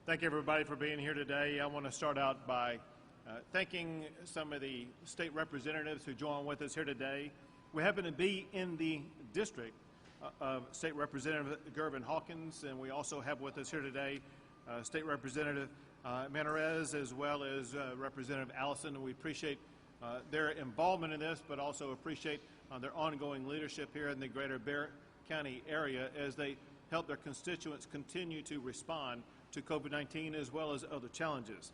Thank everybody for being here today. I want to start out by thanking some of the state representatives who join with us here today. We happen to be in the district of State Representative Gervin Hawkins, and we also have with us here today State Representative Menarez as well as Representative Allison. And we appreciate their involvement in this, but also appreciate their ongoing leadership here in the greater Bexar County area as they help their constituents continue to respond to COVID-19 as well as other challenges.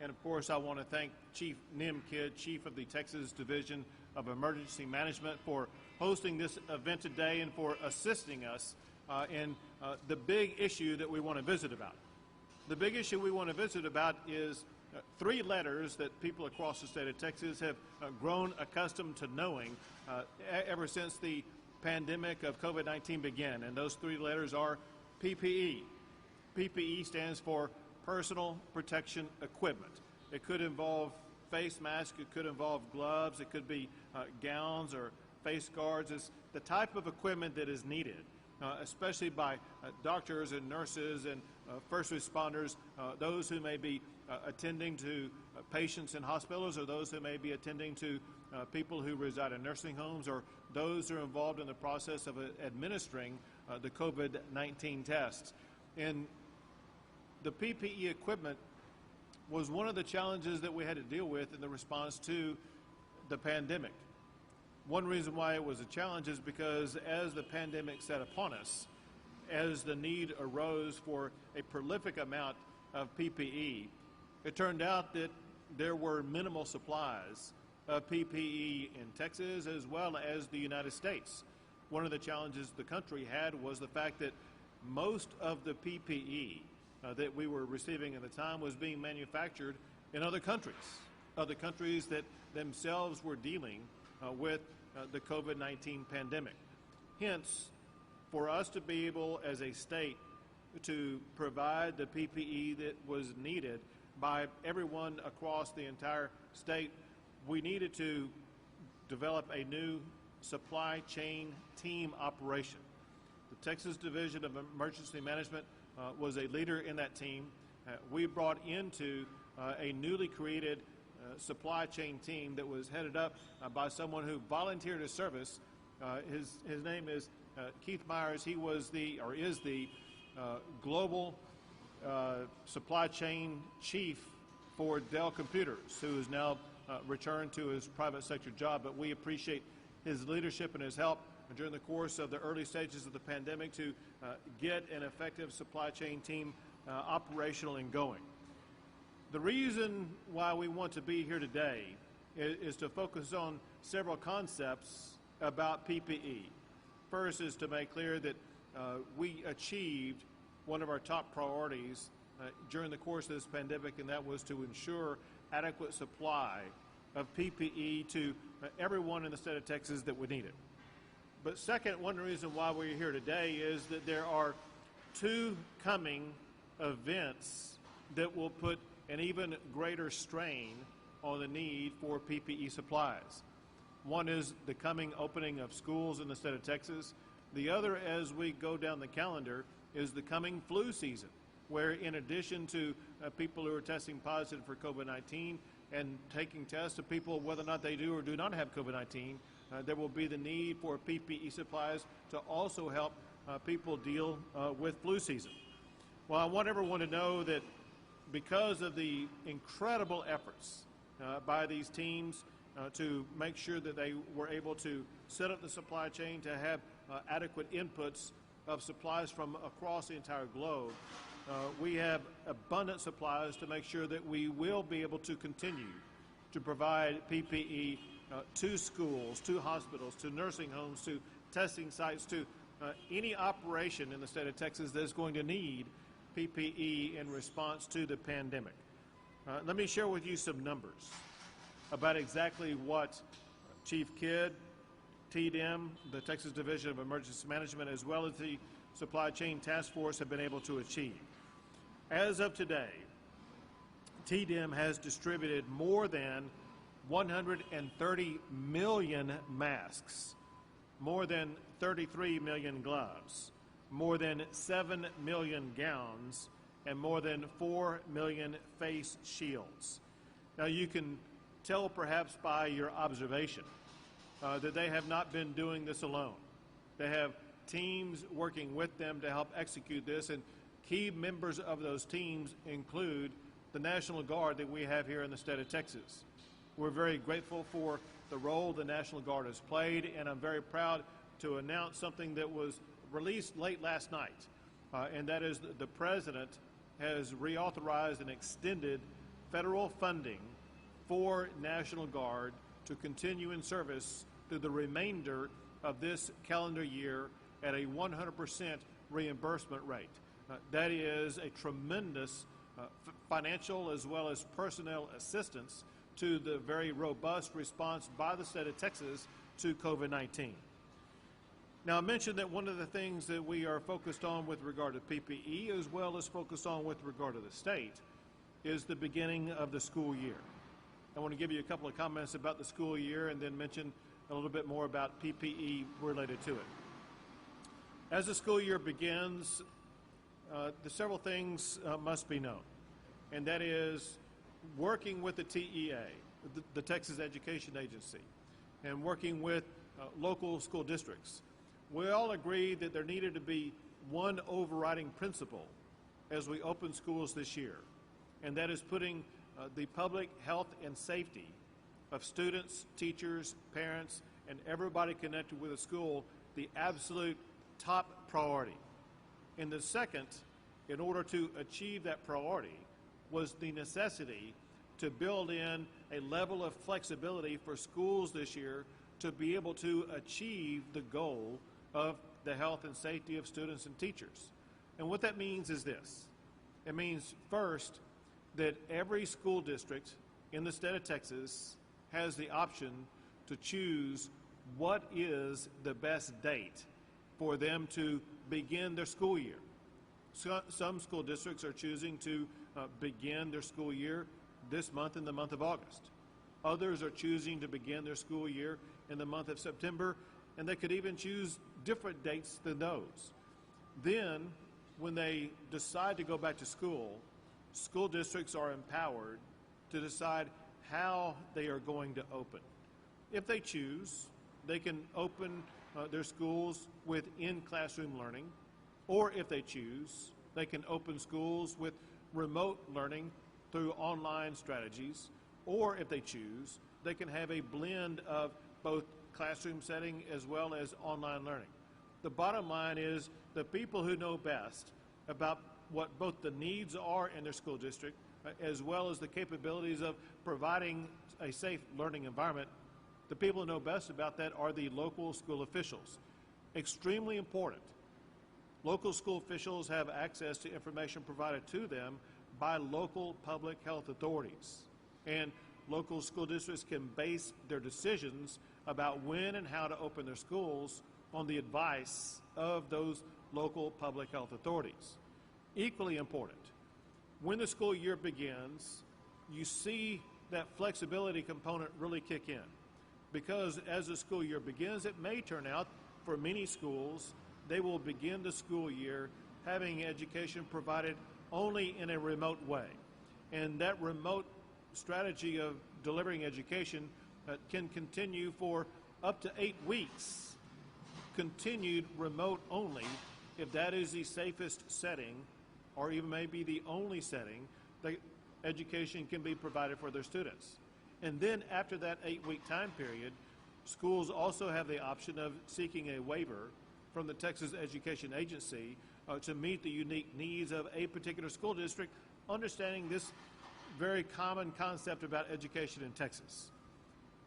And of course, I want to thank Chief Nim Kidd, Chief of the Texas Division of Emergency Management, for hosting this event today and for assisting us in the big issue that we want to visit about. The big issue we want to visit about is three letters that people across the state of Texas have grown accustomed to knowing ever since the pandemic of COVID-19 began. And those three letters are PPE. PPE stands for Personal Protection Equipment. It could involve face masks, it could involve gloves, it could be gowns or face guards. It's the type of equipment that is needed, especially by doctors and nurses and first responders, those who may be attending to patients in hospitals, or those who may be attending to people who reside in nursing homes, or those who are involved in the process of administering the COVID-19 tests. And the PPE equipment was one of the challenges that we had to deal with in the response to the pandemic. One reason why it was a challenge is because as the pandemic set upon us, as the need arose for a prolific amount of PPE, it turned out that there were minimal supplies of PPE in Texas as well as the United States. One of the challenges the country had was the fact that most of the PPE that we were receiving at the time was being manufactured in other countries that themselves were dealing with the COVID-19 pandemic. Hence, for us to be able as a state to provide the PPE that was needed by everyone across the entire state, we needed to develop a new supply chain team operation. The Texas Division of Emergency Management was a leader in that team. We brought into a newly created supply chain team that was headed up by someone who volunteered his service. His name is Keith Myers. He was is the global supply chain chief for Dell Computers, who is now returned to his private sector job. But we appreciate his leadership and his help during the course of the early stages of the pandemic to get an effective supply chain team operational and going. The reason why we want to be here today is to focus on several concepts about PPE. First is to make clear that we achieved one of our top priorities during the course of this pandemic, and that was to ensure adequate supply of PPE to everyone in the state of Texas that would need it. But second, one reason why we're here today is that there are two coming events that will put an even greater strain on the need for PPE supplies. One is the coming opening of schools in the state of Texas. The other, as we go down the calendar, is the coming flu season, where in addition to people who are testing positive for COVID-19 and taking tests of people whether or not they do or do not have COVID-19, there will be the need for PPE supplies to also help people deal with flu season. Well, I want everyone to know that because of the incredible efforts by these teams to make sure that they were able to set up the supply chain to have adequate inputs of supplies from across the entire globe, we have abundant supplies to make sure that we will be able to continue to provide PPE to schools, to hospitals, to nursing homes, to testing sites, to any operation in the state of Texas that is going to need PPE in response to the pandemic. Let me share with you some numbers about exactly what Chief Kidd, TDM, the Texas Division of Emergency Management, as well as the Supply Chain Task Force have been able to achieve. As of today, TDM has distributed more than 130 million masks, more than 33 million gloves, more than 7 million gowns, and more than 4 million face shields. Now, you can tell perhaps by your observation that they have not been doing this alone. They have teams working with them to help execute this, and key members of those teams include the National Guard that we have here in the state of Texas. We're very grateful for the role the National Guard has played, and I'm very proud to announce something that was released late last night, and that is the President has reauthorized and extended federal funding for National Guard to continue in service through the remainder of this calendar year at a 100% reimbursement rate. That is a tremendous financial as well as personnel assistance to the very robust response by the state of Texas to COVID-19. Now, I mentioned that one of the things that we are focused on with regard to PPE, as well as focused on with regard to the state, is the beginning of the school year. I want to give you a couple of comments about the school year and then mention a little bit more about PPE related to it. As the school year begins, the several things must be known, and that is working with the TEA, the Texas Education Agency, and working with local school districts. We all agree that there needed to be one overriding principle as we open schools this year, and that is putting the public health and safety of students, teachers, parents, and everybody connected with a school the absolute top priority. And the second, in order to achieve that priority, was the necessity to build in a level of flexibility for schools this year to be able to achieve the goal of the health and safety of students and teachers. And what that means is this. It means, first, that every school district in the state of Texas has the option to choose what is the best date for them to begin their school year. Some school districts are choosing to begin their school year this month in the month of August. Others are choosing to begin their school year in the month of September, and they could even choose different dates than those. Then, when they decide to go back to school, school districts are empowered to decide how they are going to open. If they choose, they can open their schools with in-classroom learning, or if they choose, they can open schools with remote learning through online strategies, or if they choose, they can have a blend of both classroom setting as well as online learning. The bottom line is the people who know best about what both the needs are in their school district as well as the capabilities of providing a safe learning environment, the people who know best about that are the local school officials. Extremely important. Local school officials have access to information provided to them by local public health authorities. And local school districts can base their decisions about when and how to open their schools on the advice of those local public health authorities. Equally important, when the school year begins, you see that flexibility component really kick in. Because as the school year begins, it may turn out for many schools, they will begin the school year having education provided only in a remote way. And that remote strategy of delivering education can continue for up to 8 weeks, continued remote only, if that is the safest setting, or even maybe the only setting that education can be provided for their students. And then after that 8-week time period, schools also have the option of seeking a waiver from the Texas Education Agency to meet the unique needs of a particular school district, understanding this very common concept about education in Texas.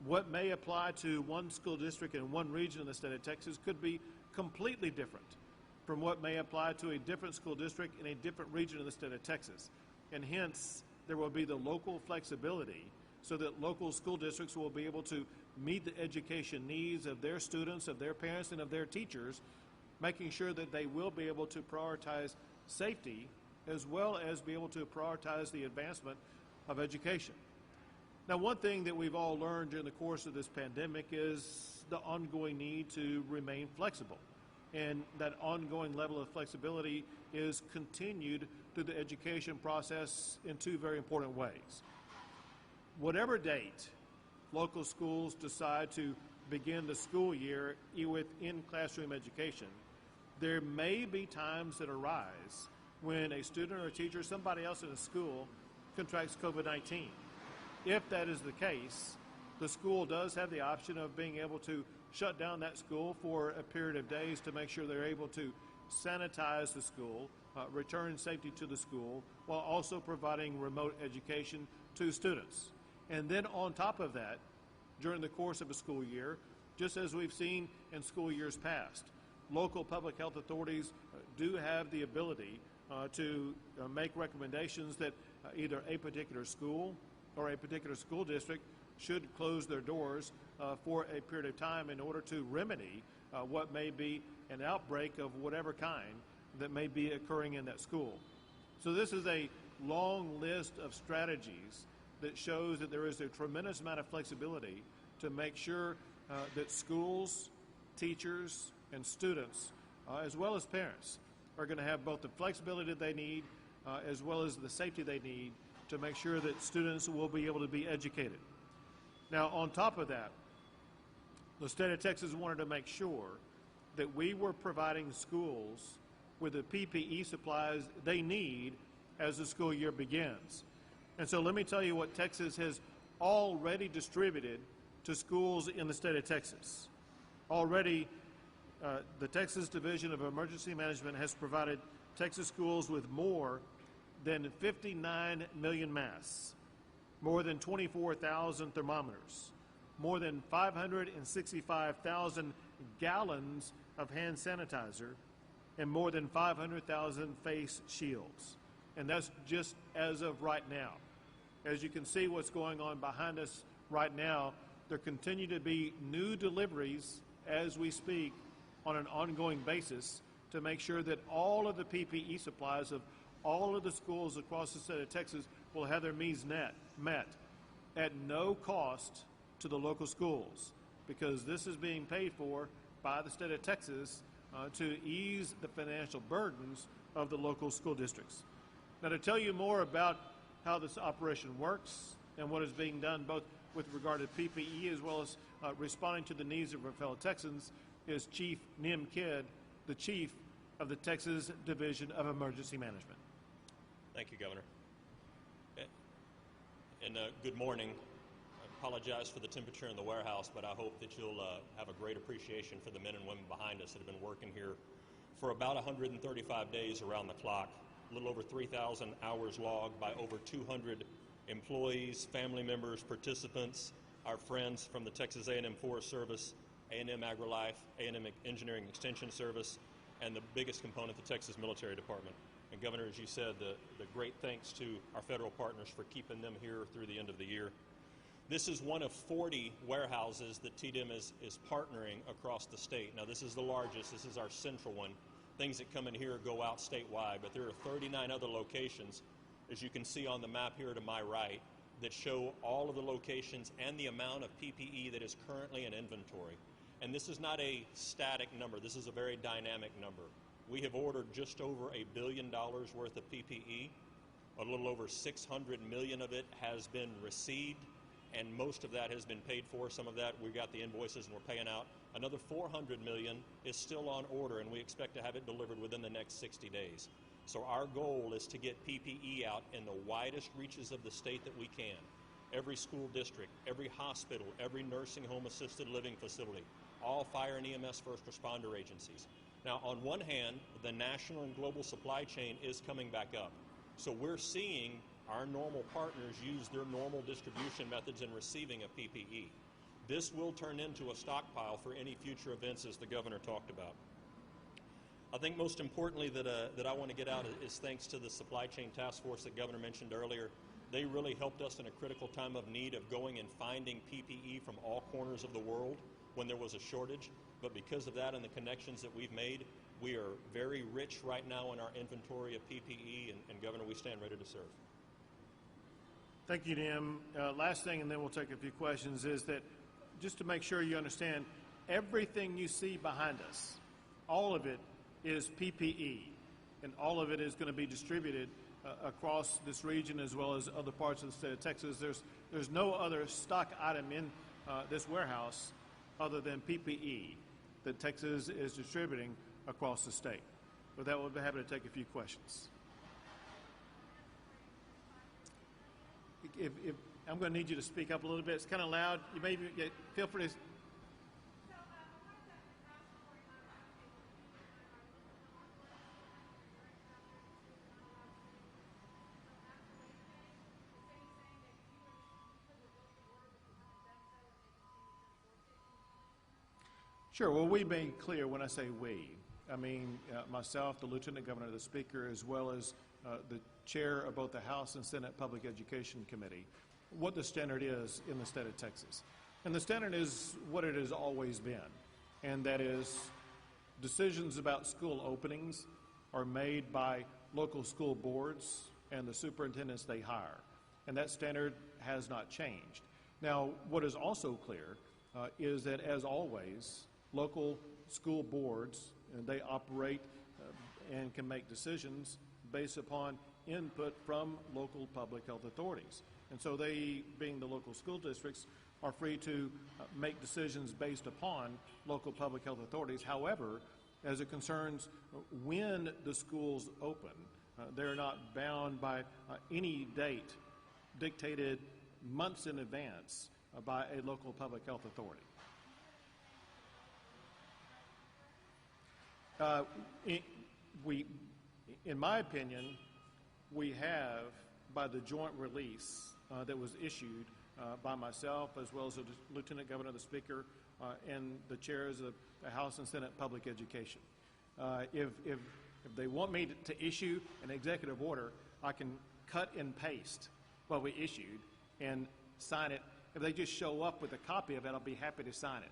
What may apply to one school district in one region in the state of Texas could be completely different from what may apply to a different school district in a different region of the state of Texas. And hence, there will be the local flexibility so that local school districts will be able to meet the education needs of their students, of their parents, and of their teachers, making sure that they will be able to prioritize safety as well as be able to prioritize the advancement of education. Now, one thing that we've all learned during the course of this pandemic is the ongoing need to remain flexible. and that ongoing level of flexibility is continued through the education process in two very important ways. Whatever date local schools decide to begin the school year with in-classroom education, there may be times that arise when a student or a teacher or somebody else in a school contracts COVID-19. If that is the case, the school does have the option of being able to shut down that school for a period of days to make sure they're able to sanitize the school, return safety to the school, while also providing remote education to students. And then on top of that, during the course of a school year, just as we've seen in school years past, local public health authorities do have the ability to make recommendations that either a particular school or a particular school district should close their doors for a period of time in order to remedy what may be an outbreak of whatever kind that may be occurring in that school. So this is a long list of strategies that shows that there is a tremendous amount of flexibility to make sure that schools, teachers, and students, as well as parents, are going to have both the flexibility they need as well as the safety they need to make sure that students will be able to be educated. Now, on top of that, the state of Texas wanted to make sure that we were providing schools with the PPE supplies they need as the school year begins. And so let me tell you what Texas has already distributed to schools in the state of Texas. Already, the Texas Division of Emergency Management has provided Texas schools with more than 59 million masks, more than 24,000 thermometers, more than 565,000 gallons of hand sanitizer, and more than 500,000 face shields. And that's just as of right now. As you can see what's going on behind us right now, there continue to be new deliveries as we speak on an ongoing basis to make sure that all of the PPE supplies of all of the schools across the state of Texas will have their needs met at no cost to the local schools, because this is being paid for by the state of Texas to ease the financial burdens of the local school districts. Now, to tell you more about how this operation works and what is being done both with regard to PPE as well as responding to the needs of our fellow Texans is Chief Nim Kidd, the Chief of the Texas Division of Emergency Management. Thank you, Governor. And good morning. I apologize for the temperature in the warehouse, but I hope that you'll have a great appreciation for the men and women behind us that have been working here for about 135 days around the clock, a little over 3,000 hours logged by over 200 employees, family members, participants, our friends from the Texas A&M Forest Service, A&M AgriLife, A&M Engineering Extension Service, and the biggest component, the Texas Military Department. And Governor, as you said, the great thanks to our federal partners for keeping them here through the end of the year. This is one of 40 warehouses that TDM is partnering across the state. Now, this is the largest. This is our central one. Things that come in here go out statewide, but there are 39 other locations, as you can see on the map here to my right, that show all of the locations and the amount of PPE that is currently in inventory. And this is not a static number. This is a very dynamic number. We have ordered just over $1 billion worth of PPE. A little over 600 million of it has been received, and most of that has been paid for. Some of that we got the invoices and we're paying out. Another 400 million is still on order, and we expect to have it delivered within the next 60 days. So our goal is to get PPE out in the widest reaches of the state that we can. Every school district, every hospital, every nursing home assisted living facility, all fire and EMS first responder agencies. Now, on one hand, the national and global supply chain is coming back up. So we're seeing our normal partners use their normal distribution methods in receiving a PPE. This will turn into a stockpile for any future events, as the governor talked about. I think most importantly that I want to get out is thanks to the supply chain task force that Governor mentioned earlier. They really helped us in a critical time of need of going and finding PPE from all corners of the world when there was a shortage. But because of that and the connections that we've made, we are very rich right now in our inventory of PPE, and Governor, we stand ready to serve. Thank you, Nim. Last thing, and then we'll take a few questions, is that just to make sure you understand, everything you see behind us all of it is PPE, and all of it is going to be distributed across this region as well as other parts of the state of Texas. There's no other stock item in this warehouse other than PPE that Texas is distributing across the state. With that, we'll be happy to take a few questions. If I'm going to need you to speak up a little bit. It's kind of loud. You maybe feel free to. Sure. Well, we made clear when I say we, I mean myself, the Lieutenant Governor, the Speaker, as well as the chair of both the House and Senate Public Education Committee, what the standard is in the state of Texas. And the standard is what it has always been, and that is decisions about school openings are made by local school boards and the superintendents they hire. And that standard has not changed. Now, what is also clear is that, as always, local school boards, they operate and can make decisions based upon input from local public health authorities. And so they, being the local school districts, are free to make decisions based upon local public health authorities. However, as it concerns when the schools open, they're not bound by any date dictated months in advance by a local public health authority. In my opinion, we have, by the joint release that was issued by myself as well as the Lieutenant Governor, the Speaker, and the chairs of the House and Senate Public Education. If they want me to issue an executive order, I can cut and paste what we issued and sign it. If they just show up with a copy of it, I'll be happy to sign it.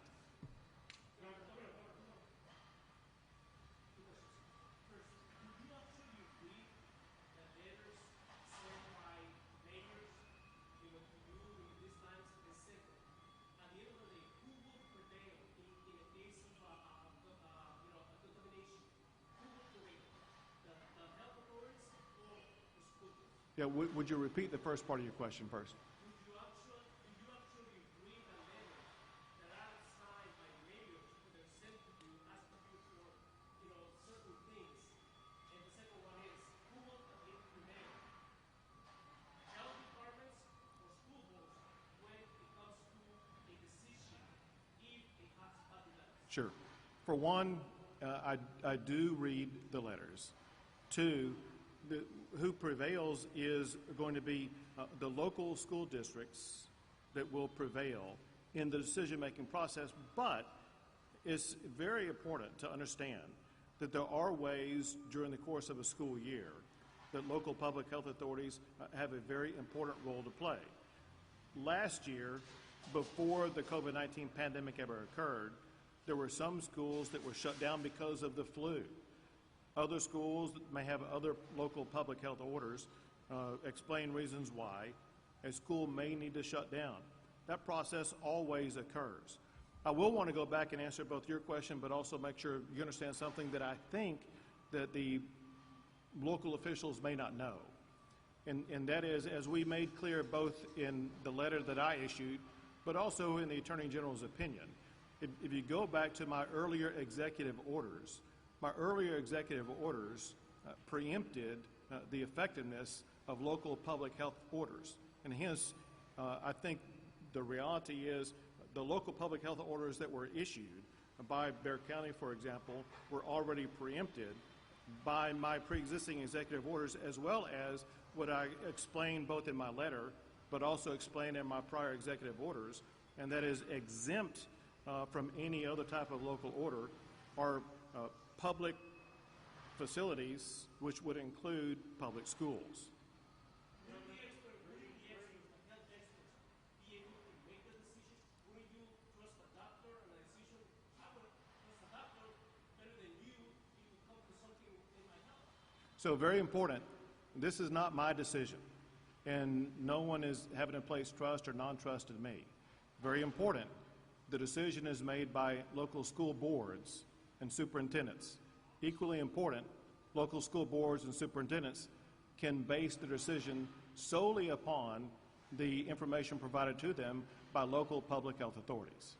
Yeah, would you repeat the first part of your question first? Do you actually read a letter that are signed by mayors that are sent to you, asking you for, certain things? And the second one is, who will implement health departments or school boards when it comes to a decision if it has bad letters? Sure. For one, I do read the letters. Two, who prevails is going to be the local school districts that will prevail in the decision-making process, but it's very important to understand that there are ways during the course of a school year that local public health authorities have a very important role to play. Last year, before the COVID-19 pandemic ever occurred, there were some schools that were shut down because of the flu. Other schools that may have other local public health orders explain reasons why a school may need to shut down. That process always occurs. I will want to go back and answer both your question, but also make sure you understand something that I think that the local officials may not know. And that is, as we made clear both in the letter that I issued, but also in the Attorney General's opinion, if you go back to my earlier executive orders, preempted the effectiveness of local public health orders. And hence, I think the reality is the local public health orders that were issued by Bexar County, for example, were already preempted by my pre-existing executive orders, as well as what I explained both in my letter, but also explained in my prior executive orders, and that is exempt from any other type of local order are public facilities, which would include public schools. So very important, this is not my decision, and no one is having to place trust or non-trust in me. Very important, the decision is made by local school boards and superintendents. Equally important, local school boards and superintendents can base their decision solely upon the information provided to them by local public health authorities.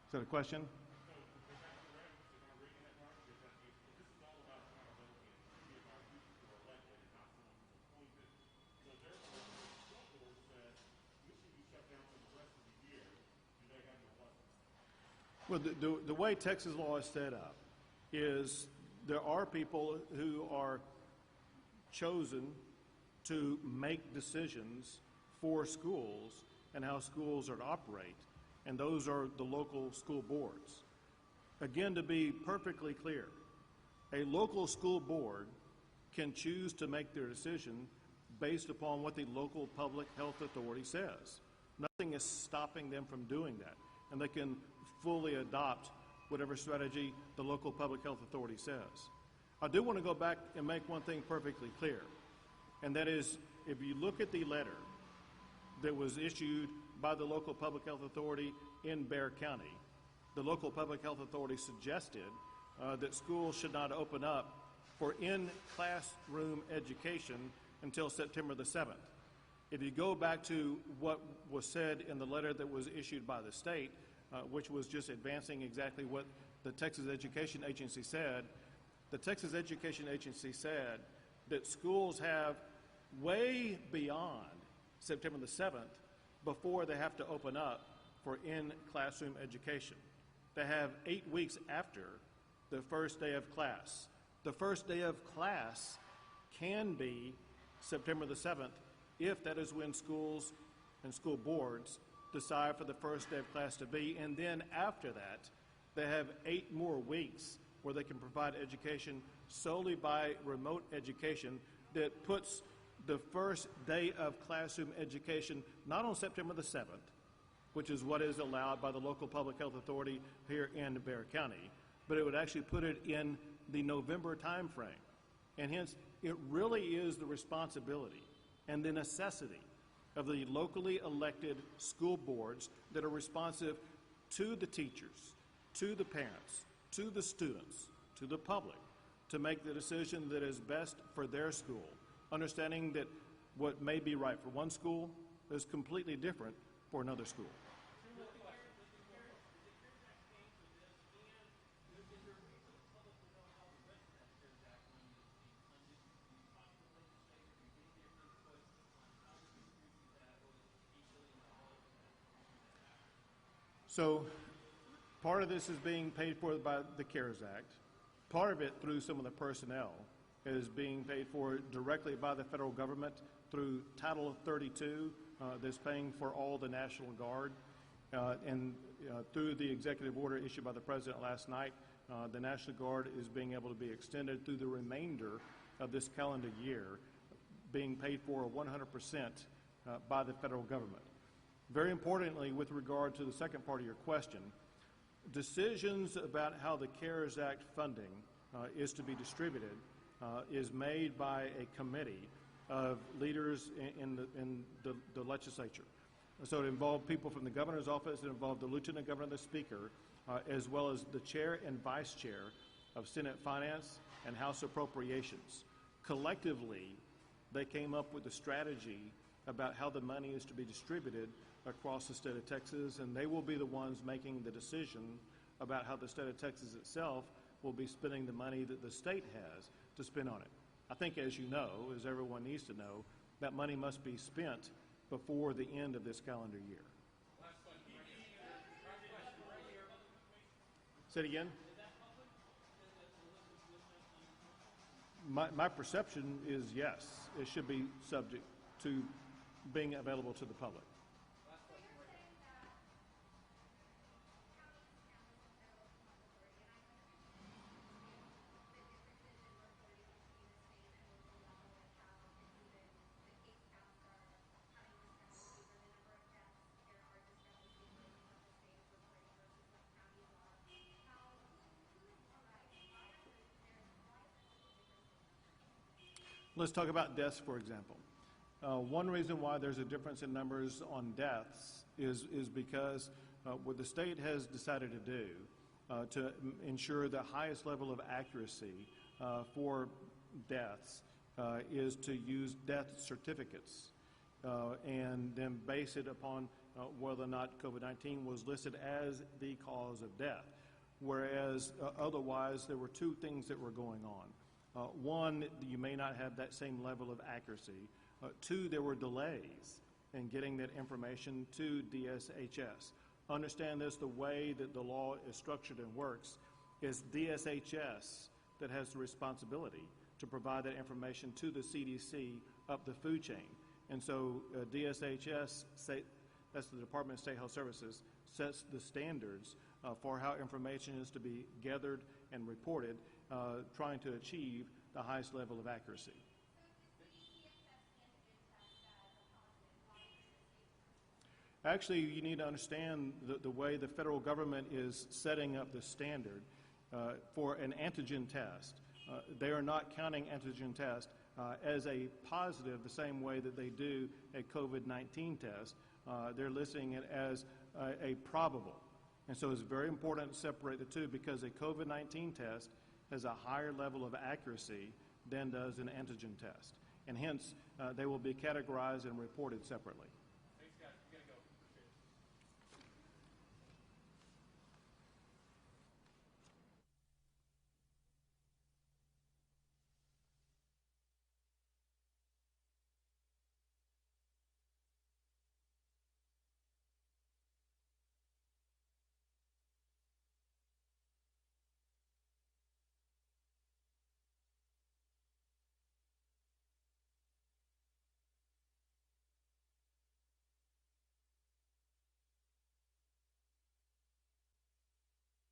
Is that a question? Well, the way Texas law is set up is there are people who are chosen to make decisions for schools and how schools are to operate, and those are the local school boards. Again, to be perfectly clear, a local school board can choose to make their decision based upon what the local public health authority says. Nothing is stopping them from doing that, and they can fully adopt whatever strategy the local public health authority says. I do want to go back and make one thing perfectly clear, and that is, if you look at the letter that was issued by the local public health authority in Bexar County, the local public health authority suggested that schools should not open up for in-classroom education until September the 7th. If you go back to what was said in the letter that was issued by the state, which was just advancing exactly what the Texas Education Agency said, the Texas Education Agency said that schools have way beyond September the 7th before they have to open up for in-classroom education. They have 8 weeks after the first day of class. The first day of class can be September the 7th if that is when schools and school boards decide for the first day of class to be, and then after that, they have 8 more weeks where they can provide education solely by remote education that puts the first day of classroom education not on September the 7th, which is what is allowed by the local public health authority here in Bexar County, but it would actually put it in the November time frame. And hence, it really is the responsibility and the necessity of the locally elected school boards that are responsive to the teachers, to the parents, to the students, to the public, to make the decision that is best for their school, understanding that what may be right for one school is completely different for another school. So part of this is being paid for by the CARES Act. Part of it through some of the personnel is being paid for directly by the federal government through Title 32 that's paying for all the National Guard. And through the executive order issued by the President last night, the National Guard is being able to be extended through the remainder of this calendar year, being paid for 100% by the federal government. Very importantly, with regard to the second part of your question, decisions about how the CARES Act funding is to be distributed is made by a committee of leaders in the legislature. So it involved people from the governor's office, it involved the lieutenant governor, the speaker, as well as the chair and vice chair of Senate Finance and House Appropriations. Collectively, they came up with a strategy about how the money is to be distributed across the state of Texas, and they will be the ones making the decision about how the state of Texas itself will be spending the money that the state has to spend on it. I think, as you know, as everyone needs to know, that money must be spent before the end of this calendar year. Say it again? My perception is yes, it should be subject to being available to the public. Let's talk about deaths, for example. One reason why there's a difference in numbers on deaths is because what the state has decided to do to ensure the highest level of accuracy for deaths is to use death certificates and then base it upon whether or not COVID-19 was listed as the cause of death. Whereas otherwise there were two things that were going on. One, you may not have that same level of accuracy. Two, there were delays in getting that information to DSHS. Understand this, the way that the law is structured and works is DSHS that has the responsibility to provide that information to the CDC up the food chain. And so DSHS, that's the Department of State Health Services, sets the standards for how information is to be gathered and reported, trying to achieve the highest level of accuracy. Actually, you need to understand the way the federal government is setting up the standard for an antigen test. They are not counting antigen test as a positive the same way that they do a COVID-19 test. They're listing it as a probable. And so it's very important to separate the two because a COVID-19 test has a higher level of accuracy than does an antigen test. And hence, they will be categorized and reported separately.